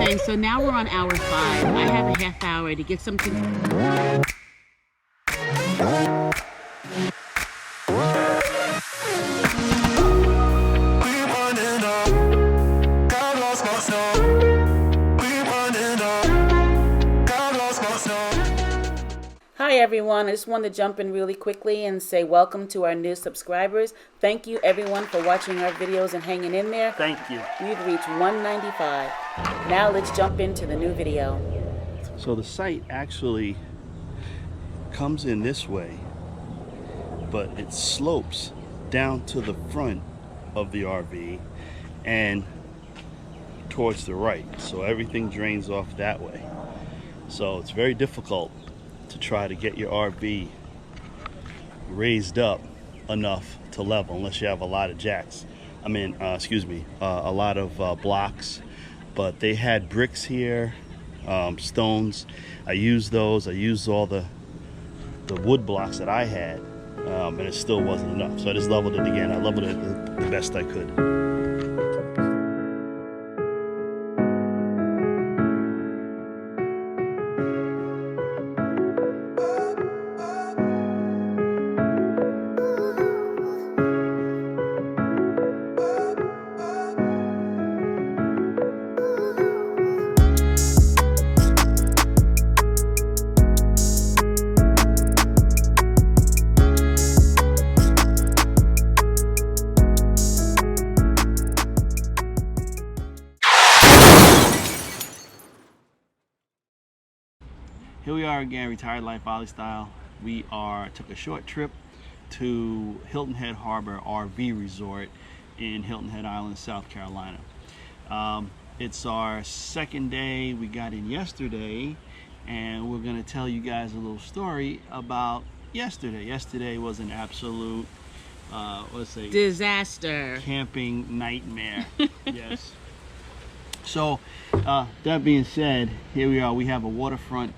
saying, so now we're on hour 5. I have a half hour to get something. Hi everyone, I just wanted to jump in really quickly and say welcome to our new subscribers. Thank you everyone for watching our videos and hanging in there. Thank you. We've reached 195. Now let's jump into the new video. So the site actually comes in this way, but it slopes down to the front of the RV and towards the right. So everything drains off that way. So it's very difficult to try to get your RV raised up enough to level unless you have a lot of jacks. I mean, a lot of blocks. But they had bricks here, stones. I used those. I used all the wood blocks that I had, and it still wasn't enough. So I just leveled it again. I leveled it the best I could. Here we are again, Retired Life Volley Style. We took a short trip to Hilton Head Harbor RV Resort in Hilton Head Island, South Carolina. It's our second day. We got in yesterday, and we're going to tell you guys a little story about yesterday. Yesterday was an absolute, disaster. Camping nightmare. Yes. So that being said, here we are. We have a waterfront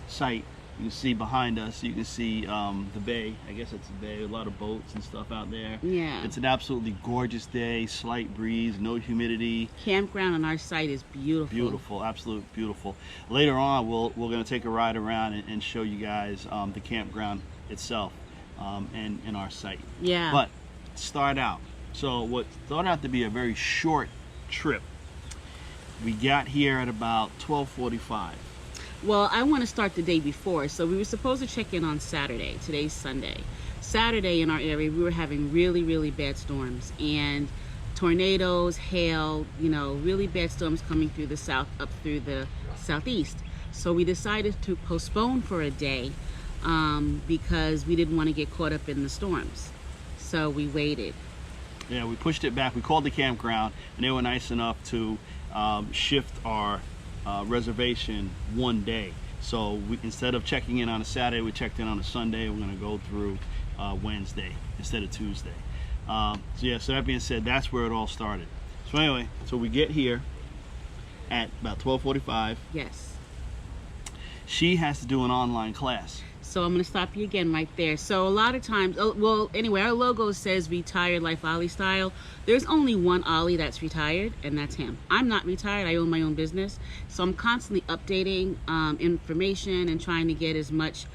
site. You can see behind us, you can see the bay. I guess it's a bay, a lot of boats and stuff out there. Yeah. It's an absolutely gorgeous day, slight breeze, no humidity. Campground on our site is beautiful. Beautiful, absolutely beautiful. Later on, we're going to take a ride around and show you guys the campground itself and our site. Yeah. But start out. So what started out to be a very short trip. We got here at about 12:45. Well, I want to start the day before. So we were supposed to check in on Saturday. Today's Sunday. Saturday in our area, we were having really, really bad storms and tornadoes, hail, really bad storms coming through the south, up through the southeast. So we decided to postpone for a day because we didn't want to get caught up in the storms. So we waited. Yeah, we pushed it back. We called the campground, and they were nice enough to shift our reservation one day. So instead of checking in on a Saturday, we checked in on a Sunday. We're going to go through Wednesday instead of Tuesday. So that being said, that's where it all started. So anyway, so we get here at about 12:45. Yes. She has to do an online class. So I'm going to stop you again right there. So a lot of times, anyway, our logo says Retired Life Ollie Style. There's only one Ollie that's retired, and that's him. I'm not retired. I own my own business. So I'm constantly updating information and trying to get as much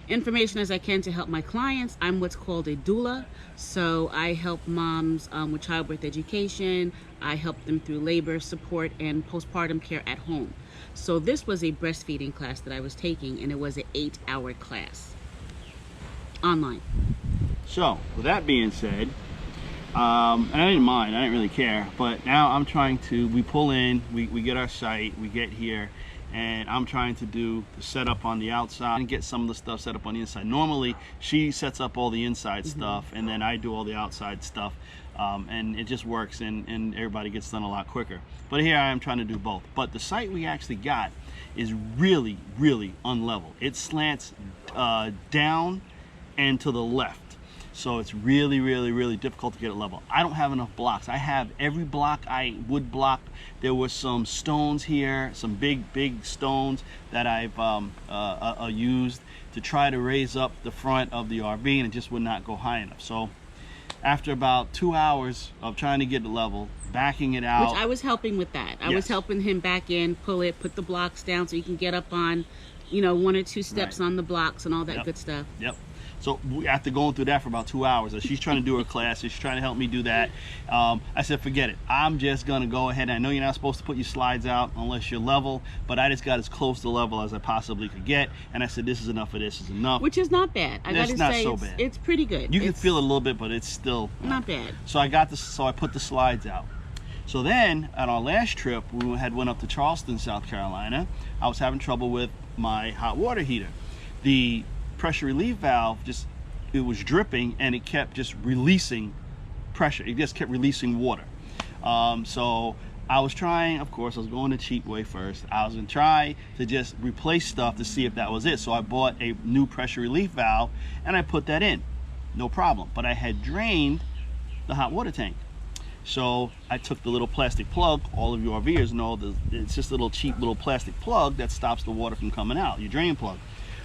information as I can to help my clients. I'm what's called a doula. So I help moms with childbirth education. I help them through labor support and postpartum care at home. So this was a breastfeeding class that I was taking, and it was an 8-hour class online. So with that being said, and I didn't mind, I didn't really care, but now I'm trying to, we pull in, we get our site, we get here, and I'm trying to do the setup on the outside and get some of the stuff set up on the inside. Normally she sets up all the inside stuff, and then I do all the outside stuff, and it just works, and everybody gets done a lot quicker. But here I am trying to do both. But the site we actually got is really, really unlevel. It slants down and to the left. So it's really, really, really difficult to get it level. I don't have enough blocks. I have every block I would block. There were some stones here, some big stones that I've used to try to raise up the front of the RV, and it just would not go high enough. So after about 2 hours of trying to get it level, backing it out. Which I was helping with that. I was helping him back in, pull it, put the blocks down so he can get up on, you know, 1 or 2 steps on the blocks and all that good stuff. Yep. So after going through that for about 2 hours, she's trying to do her class, she's trying to help me do that. I said, forget it. I'm just going to go ahead. I know you're not supposed to put your slides out unless you're level, but I just got as close to level as I possibly could get. And I said, this is enough of this is enough. Which is not bad. I got to say, so bad. It's pretty good. You can feel it a little bit, but it's still not bad. So I put the slides out. So then, on our last trip, we went up to Charleston, South Carolina. I was having trouble with my hot water heater. The pressure relief valve it was dripping, and it kept just releasing pressure. It just kept releasing water. So I was trying, of course, I was going the cheap way first. I was gonna try to just replace stuff to see if that was it. So I bought a new pressure relief valve, and I put that in. No problem. But I had drained the hot water tank. So I took the little plastic plug. All of you RVers know it's just a little cheap little plastic plug that stops the water from coming out, your drain plug.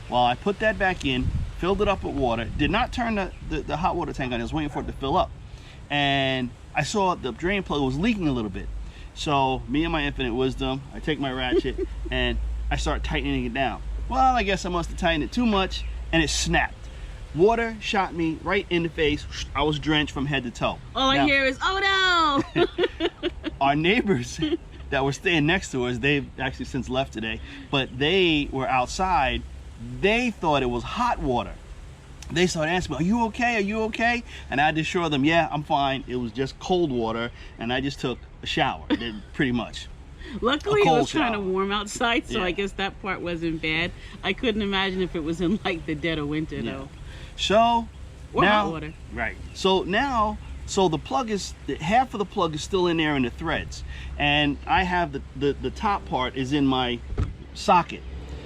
Well, I put that back in, filled it up with water, did not turn the hot water tank on. I was waiting for it to fill up. And I saw the drain plug was leaking a little bit. So me and my infinite wisdom, I take my ratchet and I start tightening it down. Well, I guess I must have tightened it too much, and it snapped. Water shot me right in the face. I was drenched from head to toe. All I hear is, oh no! Our neighbors that were staying next to us, they've actually since left today, but they were outside. They thought it was hot water. They started asking me, are you okay? Are you okay? And I had to assure them, yeah, I'm fine. It was just cold water, and I just took a shower, pretty much. Luckily, it was kind of warm outside, so I guess that part wasn't bad. I couldn't imagine if it was in like the dead of winter, though. So or now, hot water. Right. So now, the plug half of the plug is still in there in the threads, and I have the top part is in my socket.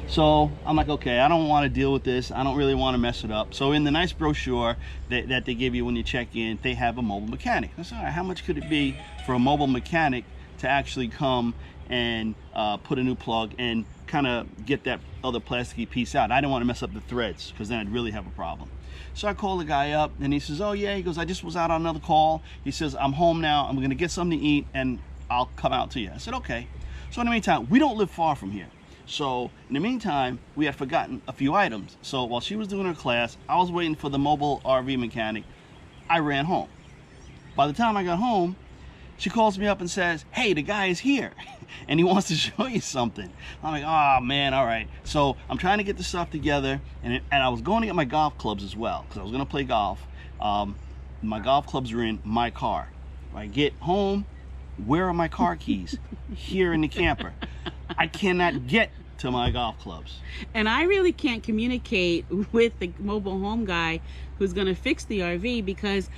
So I'm like, okay, I don't want to deal with this. I don't really want to mess it up. So in the nice brochure that they give you when you check in, they have a mobile mechanic. I said, all right, how much could it be for a mobile mechanic to actually come and put a new plug and kind of get that other plasticky piece out? I didn't want to mess up the threads because then I'd really have a problem. So I called the guy up, and he says, oh yeah, he goes, I just was out on another call. He says, I'm home now. I'm going to get something to eat, and I'll come out to you. I said, okay. So in the meantime, we don't live far from here. So in the meantime, we had forgotten a few items. So while she was doing her class, I was waiting for the mobile RV mechanic. I ran home. By the time I got home, she calls me up and says, hey, the guy is here and he wants to show you something. I'm like, oh man, all right. So I'm trying to get the stuff together, and I was going to get my golf clubs as well because I was going to play golf. My golf clubs are in my car. When I get home, where are my car keys? Here in the camper. I cannot get to my golf clubs. And I really can't communicate with the mobile home guy who's going to fix the RV because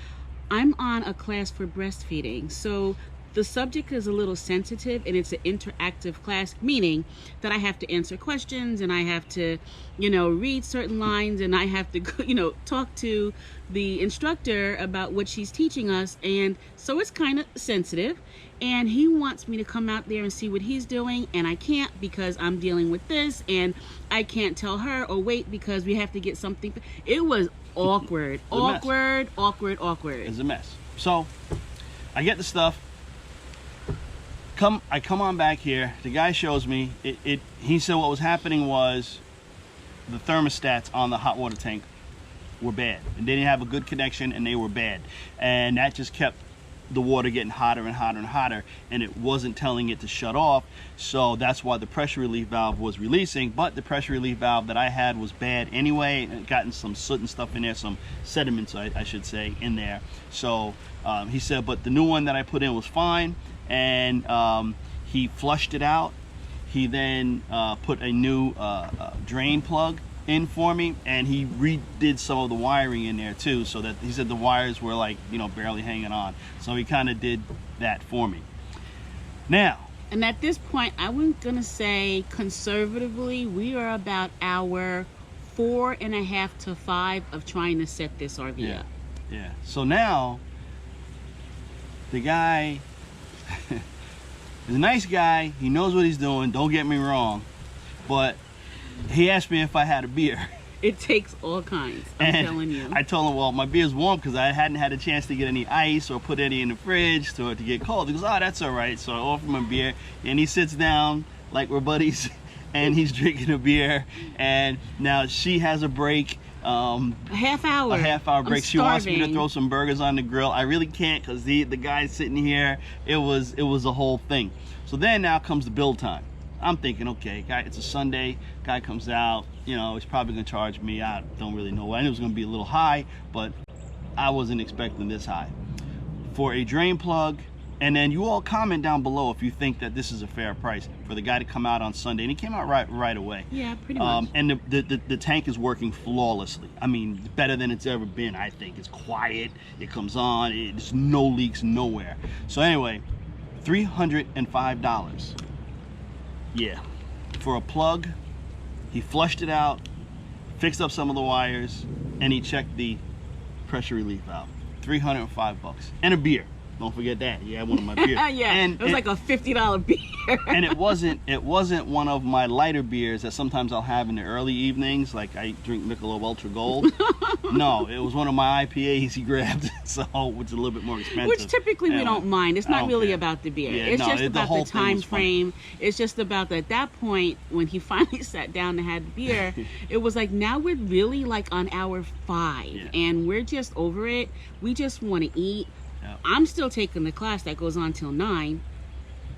I'm on a class for breastfeeding. So the subject is a little sensitive, and it's an interactive class, meaning that I have to answer questions, and I have to, read certain lines, and I have to, talk to the instructor about what she's teaching us. And so it's kind of sensitive, and he wants me to come out there and see what he's doing, and I can't because I'm dealing with this, and I can't tell her, or wait, because we have to get something. It was awkward. Awkward. It's a mess. So I get the stuff. I come on back here. The guy shows me it. He said what was happening was the thermostats on the hot water tank were bad, and they didn't have a good connection, and they were bad, and that just kept the water getting hotter and hotter and hotter, and it wasn't telling it to shut off. So that's why the pressure relief valve was releasing, but the pressure relief valve that I had was bad anyway, and it gotten some soot and stuff in there, some sediments I should say in there. So he said, but the new one that I put in was fine, and he flushed it out. He then put a new drain plug in for me, and he redid some of the wiring in there too, so that he said the wires were like, barely hanging on. So he kind of did that for me. Now, and at this point, I was gonna say conservatively, we are about hour 4.5 to 5 of trying to set this RV up. Yeah. So now the guy is a nice guy. He knows what he's doing. Don't get me wrong, but he asked me if I had a beer. It takes all kinds. I'm telling you. I told him, well, my beer's warm because I hadn't had a chance to get any ice or put any in the fridge to get cold. He goes, oh, that's all right. So I offer him a beer, and he sits down like we're buddies, and he's drinking a beer. And now she has a break. A half hour. A half hour break. I'm She wants me to starving. throw some burgers on the grill. I really can't because the guy's sitting here. It was a whole thing. So then now comes the bill time. I'm thinking, okay, guy, it's a Sunday. Guy comes out, you know, he's probably gonna charge me. I don't really know. I knew it was gonna be a little high, but I wasn't expecting this high for a drain plug. And then you all comment down below if you think that this is a fair price for the guy to come out on Sunday, and he came out right away. Yeah, pretty much. And the tank is working flawlessly. I mean, better than it's ever been. I think it's quiet. It comes on. There's no leaks nowhere. So anyway, $305. Yeah, for a plug. He flushed it out, fixed up some of the wires, and he checked the pressure relief out. $305 and a beer. Don't forget that. Yeah, one of my beers. Yeah, it was like a $50 beer. And it wasn't one of my lighter beers that sometimes I'll have in the early evenings, like I drink Michelob Ultra Gold. No, it was one of my IPAs he grabbed, so which is a little bit more expensive. Which typically we don't mind. It's not really care. about the beer. Yeah, It's no, just the about whole the thing time was fun. frame. It's just about at that point when he finally sat down and had beer, it was like now we're really like on hour 5, Yeah. and we're just over it. We just want to eat. Yep. I'm still taking the class that goes on till 9.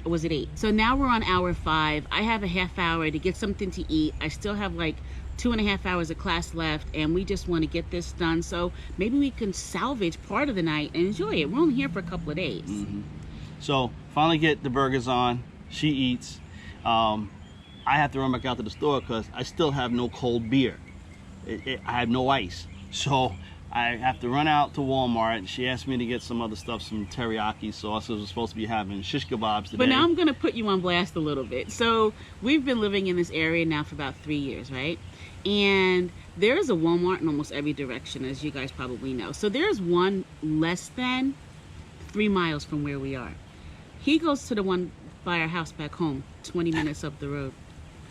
Or was it 8? So now we're on hour 5. I have a half hour to get something to eat. I still have like 2.5 hours of class left, and we just want to get this done. So maybe we can salvage part of the night and enjoy it. We're only here for a couple of days. Mm-hmm. So finally get the burgers on. She eats. I have to run back out to the store because I still have no cold beer. I have no ice. So I have to run out to Walmart. She asked me to get some other stuff, some teriyaki sauces. We're supposed to be having shish kebabs today. But now I'm going to put you on blast a little bit. So we've been living in this area now for about 3 years, right? And there is a Walmart in almost every direction, as you guys probably know. So there's one less than 3 miles from where we are. He goes to the one by our house back home, 20 minutes up the road.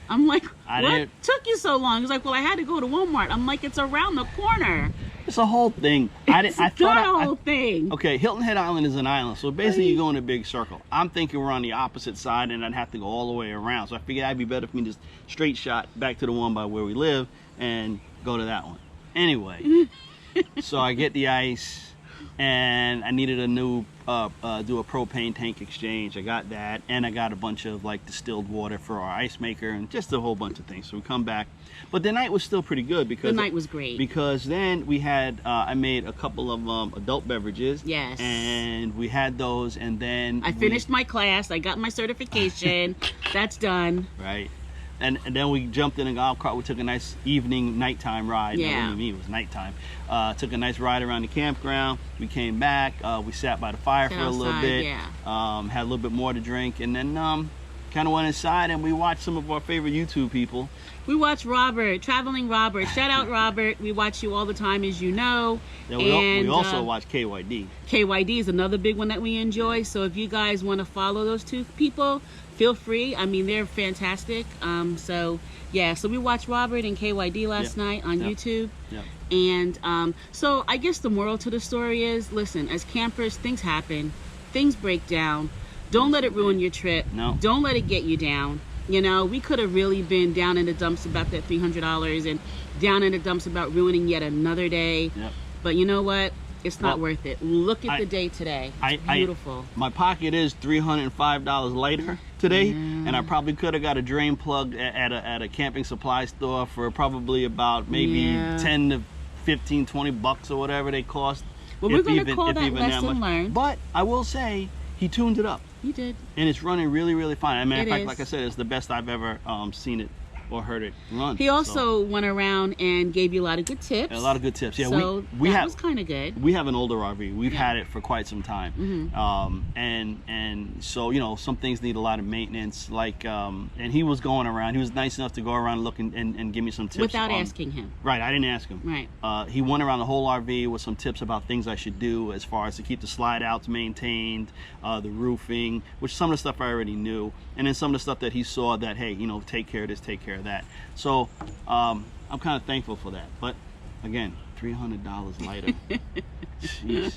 I'm like, what took you so long? He's like, well, I had to go to Walmart. I'm like, it's around the corner. It's a whole thing. It's a whole thing. Okay, Hilton Head Island is an island, so basically you go in a big circle. I'm thinking we're on the opposite side, and I'd have to go all the way around. So I figured it'd be better for me to just straight shot back to the one by where we live and go to that one. Anyway, so I get the ice, and I needed a new do a propane tank exchange. I got that, and I got a bunch of like distilled water for our ice maker, and just a whole bunch of things. So we come back, but the night was still pretty good because the night was great, because then we had I made a couple of adult beverages. Yes, and we had those, and then I finished my class. I got my certification. That's done. Right. And then we jumped in a golf cart. We took a nice nighttime ride. Yeah. What do you mean? It was nighttime. Took a nice ride around the campground. We came back. We sat by the fire for a little bit. Yeah. Had a little bit more to drink, and then kind of went inside and we watched some of our favorite YouTube people. We watch Robert, Traveling Robert. Shout out Robert. We watch you all the time, as you know. Yeah, and we also watch KYD. KYD is another big one that we enjoy. So if you guys want to follow those two people, feel free. I mean, they're fantastic. So yeah, so we watched Robert and KYD last night on YouTube. Yep. And so I guess the moral to the story is, listen, as campers, things happen, things break down. Don't let it ruin your trip. No. Don't let it get you down. You know, we could have really been down in the dumps about that $300 and down in the dumps about ruining yet another day. Yep. But you know what? It's not worth it. Look at the day today. It's beautiful. My pocket is $305 lighter today, and I probably could have got a drain plug at a camping supply store for probably about maybe 10 to 15, 20 bucks or whatever they cost. Well, we're going to call that lesson learned. But I will say, he tuned it up. He did. And it's running really, really fine. I mean, in fact, is. like I said, it's the best I've ever seen it or heard it run. He also went around and gave you a lot of good tips. A lot of good tips. Yeah, so that was kind of good. We have an older RV. We've had it for quite some time. Mm-hmm. And so, you know, some things need a lot of maintenance. Like, and he was going around. He was nice enough to go around and look and give me some tips. Without asking him. Right, I didn't ask him. Right. He went around the whole RV with some tips about things I should do as far as to keep the slide outs maintained, the roofing, which some of the stuff I already knew. And then some of the stuff that he saw that, hey, you know, take care of this, take care of that. So I'm kind of thankful for that. But again, $300 lighter. Jeez.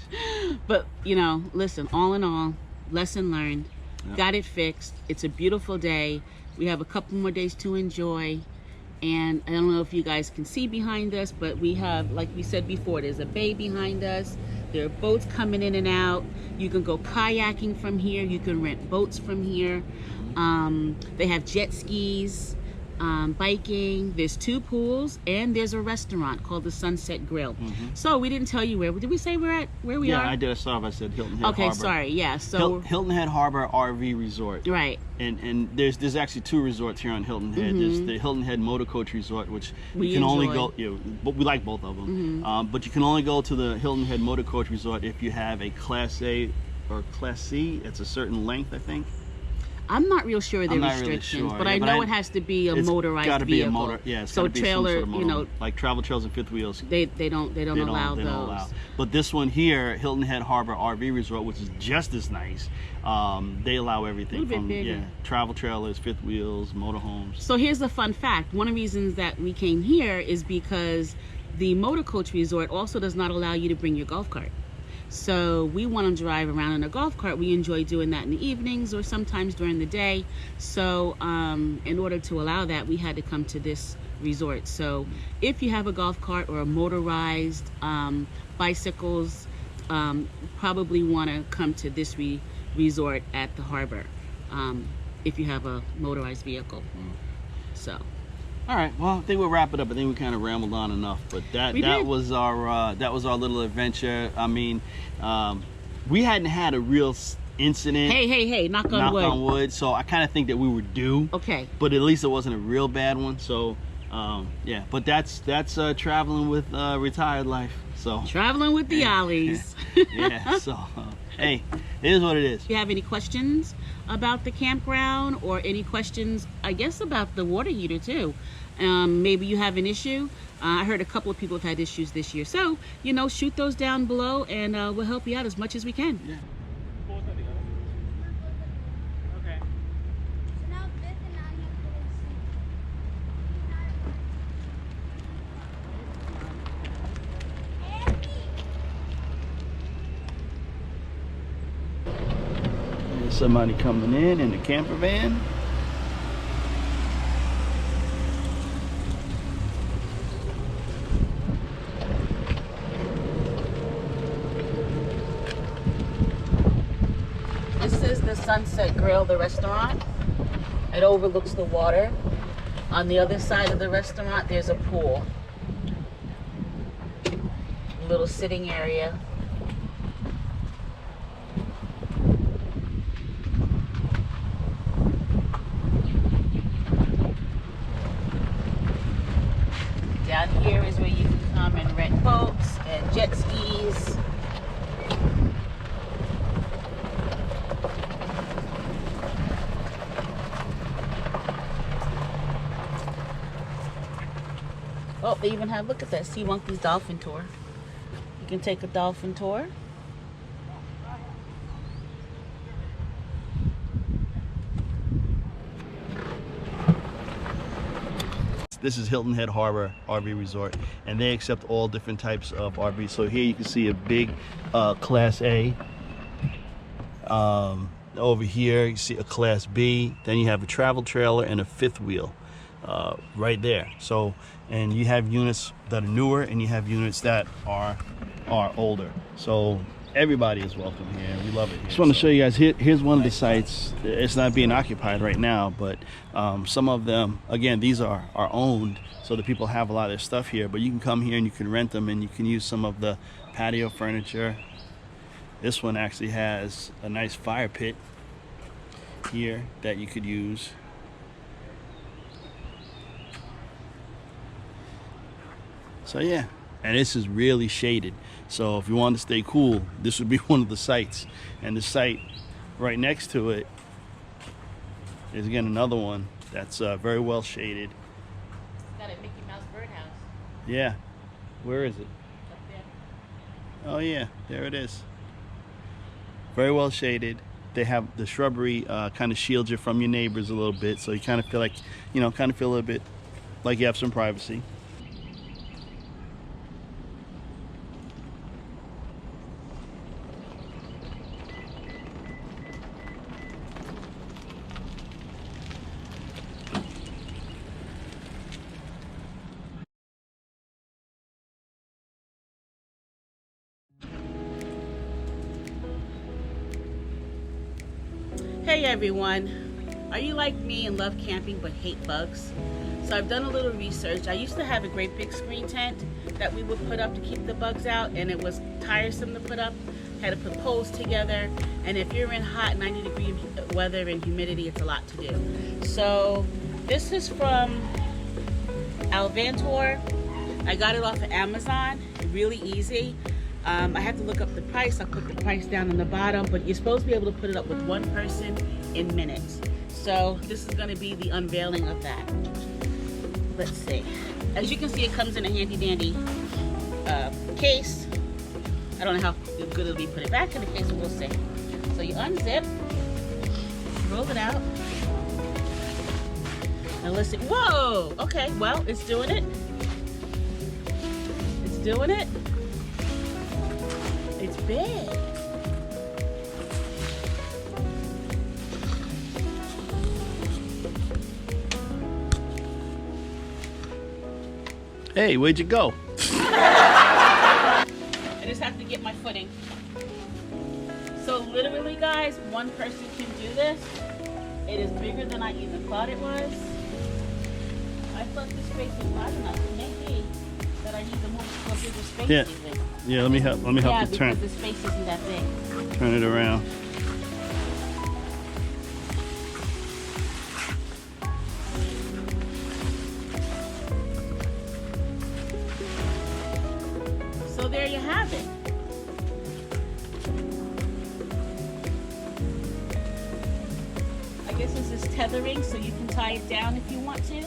But you know, listen, all in all, lesson learned. Yep. Got it fixed. It's a beautiful day. We have a couple more days to enjoy. And I don't know if you guys can see behind us, but we have, like we said before, there's a bay behind us. There are boats coming in and out. You can go kayaking from here. You can rent boats from here. They have jet skis, biking. There's 2 pools, and there's a restaurant called the Sunset Grill. So we didn't tell you where. Did we say where we are? Yeah, I did. I saw. I said Hilton Head Harbor. Okay, sorry. Yeah. So Hilton Head Harbor RV Resort. Right. And there's actually 2 resorts here on Hilton Head. There's the Hilton Head Motor Coach Resort, which We you can only enjoy. go. You know, but we like both of them. But you can only go to the Hilton Head Motor Coach Resort if you have a Class A or Class C. It's a certain length, I think. I'm not real sure of the I'm not really restrictions, sure, but yeah, I but know it has to be a motorized gotta vehicle. Be a motor. Yeah, it's so gotta be trailer, some sort of motor, you know, like travel trailers and fifth wheels. they don't allow they those. don't allow. But this one here, Hilton Head Harbor RV Resort, which is just as nice, they allow everything A little bit from bigger. travel trailers, fifth wheels, motorhomes. So here's a fun fact. One of the reasons that we came here is because the motor coach resort also does not allow you to bring your golf cart. So we want to drive around in a golf cart. We enjoy doing that in the evenings or sometimes during the day. So in order to allow that, we had to come to this resort. So if you have a golf cart or a motorized bicycles, probably want to come to this resort at the harbor if you have a motorized vehicle. So. All right, well, I think we'll wrap it up. I think we kind of rambled on enough, but that was our little adventure. I mean, we hadn't had a real incident. Hey, knock on wood. So I kind of think that we were due. Okay. But at least it wasn't a real bad one. So yeah, but that's traveling with retired life. So traveling with the Ollies. Yeah. So hey, it is what it is. If you have any questions about the campground or any questions, I guess, about the water heater too, maybe you have an issue. I heard a couple of people have had issues this year. So, you know, shoot those down below and we'll help you out as much as we can. Yeah. Okay. There's somebody coming in the camper van. This is the Sunset Grill, the restaurant. It overlooks the water. On the other side of the restaurant, there's a pool. A little sitting area. Down here is where you can come and rent boats and jet skis. Oh, they even have, look at that, Sea Monkey's dolphin tour. You can take a dolphin tour. This is Hilton Head Harbor RV Resort, and they accept all different types of RVs. So here you can see a big Class A. Over here you see a Class B. Then you have a travel trailer and a fifth wheel right there. So, and you have units that are newer, and you have units that are older. So everybody is welcome here. We love it here. Just want to show you guys, here's one of the sites. It's not being occupied right now, but some of them, again, these are owned, so the people have a lot of their stuff here, but you can come here and you can rent them, and you can use some of the patio furniture. This one actually has a nice fire pit here that you could use. So yeah, and this is really shaded. So if you want to stay cool, this would be one of the sites. And the site right next to it is again another one that's very well shaded. It's got a Mickey Mouse birdhouse Yeah, where is it? up there. Oh yeah, there it is. Very well shaded. They have the shrubbery kind of shields you from your neighbors a little bit, so you kind of feel like, you know, kind of feel a little bit like you have some privacy. Hey everyone, are you like me and love camping but hate bugs? So I've done a little research. I used to have a great big screen tent that we would put up to keep the bugs out, and it was tiresome to put up. Had to put poles together, and if you're in hot 90-degree weather and humidity, it's a lot to do. So this is from Alvantor. I got it off of Amazon, really easy. I had to look up the price. I'll put the price down on the bottom, but you're supposed to be able to put it up with one person in minutes. So this is gonna be the unveiling of that. Let's see. As you can see, it comes in a handy dandy case. I don't know how good it'll be. Put it back in the case, we'll see. So you unzip, roll it out. Now listen, whoa! Okay, well, it's doing it. It's doing it. It's big. Hey, where'd you go? I just have to get my footing. So literally, guys, one person can do this. It is bigger than I even thought it was. I thought the space was large enough. It may be that I need to move to a bigger space. Yeah. Even. Yeah, let me help you turn. Yeah, because the space isn't that big. Turn it around. So there you have it. I guess this is tethering, so you can tie it down if you want to.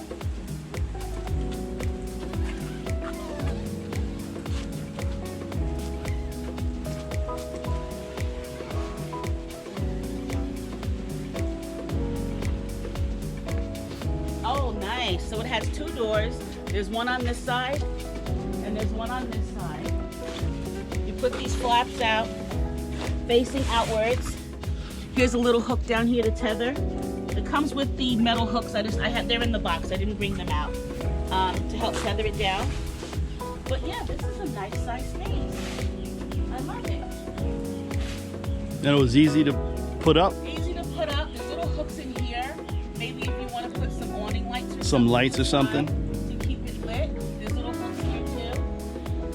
Oh, nice. So it has two doors. There's one on this side, and there's one on this side. You put these flaps out, facing outwards. Here's a little hook down here to tether. It comes with the metal hooks. They're in the box. I didn't bring them out to help tether it down. But yeah, this is a nice size space. I love it. And it was easy to put up. Easy to put up. There's little hooks in here. Maybe if you want to put some awning lights or Some lights or something. to keep it lit. There's little hooks here too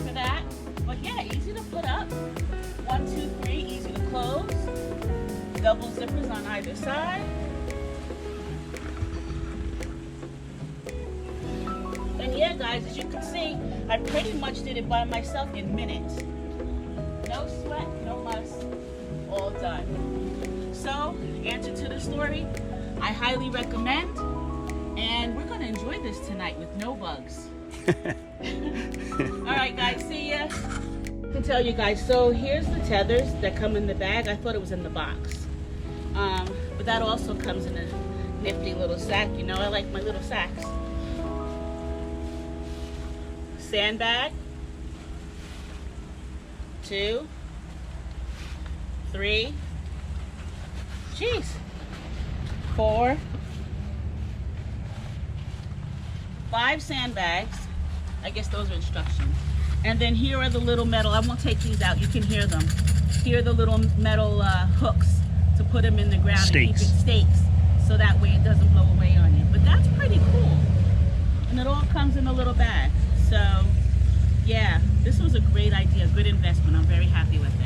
for that. But yeah, easy to put up. 1, 2, 3, easy to close. Double zippers on either side. And yeah, guys, as you can see, I pretty much did it by myself in minutes. No sweat, no muss, all done. So, answer to the story, I highly recommend, and we're gonna enjoy this tonight with no bugs. All right, guys, see ya. I can tell you guys, so here's the tethers that come in the bag. I thought it was in the box. But that also comes in a nifty little sack. You know, I like my little sacks. Sandbag. 2, 3, jeez, 4, 5 sandbags. I guess those are instructions. And then here are the little metal, I won't take these out, you can hear them. Here are the little metal hooks to put them in the ground and keep it stakes, so that way it doesn't blow away on you. But that's pretty cool. And it all comes in a little bag. So yeah, this was a great idea, good investment. I'm very happy with it.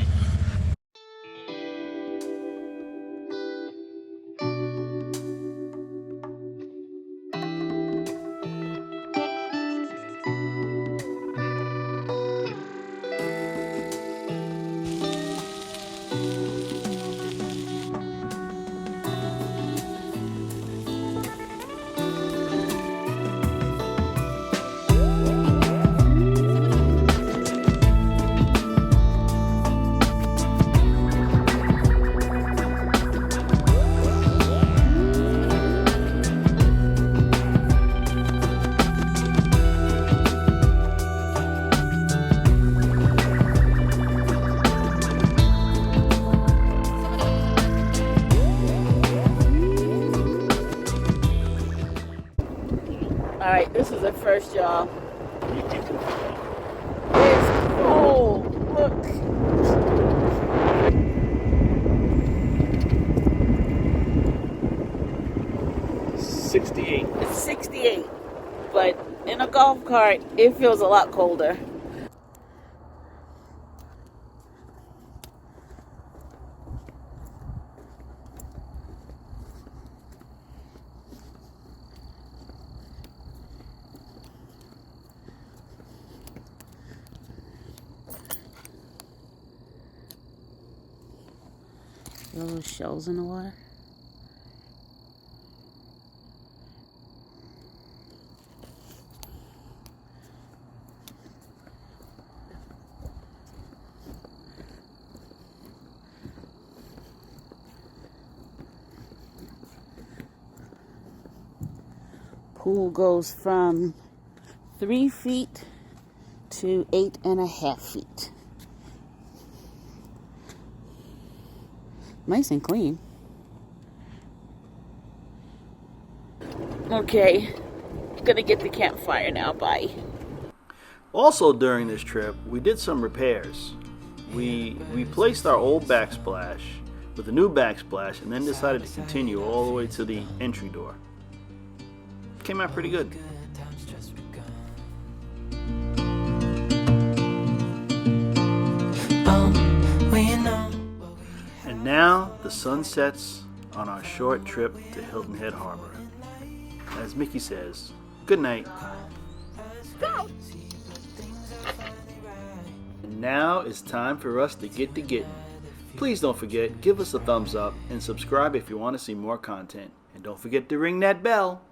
All right, this is a first, y'all. It's cold. Look. golf cart, it feels a lot colder. Little shells in the water. Pool goes from 3 feet to 8.5 feet. Nice and clean. Okay, gonna get the campfire now. Bye. Also during this trip, we did some repairs. We replaced our old backsplash with a new backsplash and then decided to continue all the way to the entry door. Came out pretty good. And now the sun sets on our short trip to Hilton Head Harbor. As Mickey says, good night. Go! And now it's time for us to get to getting. Please don't forget, give us a thumbs up and subscribe if you want to see more content. And don't forget to ring that bell.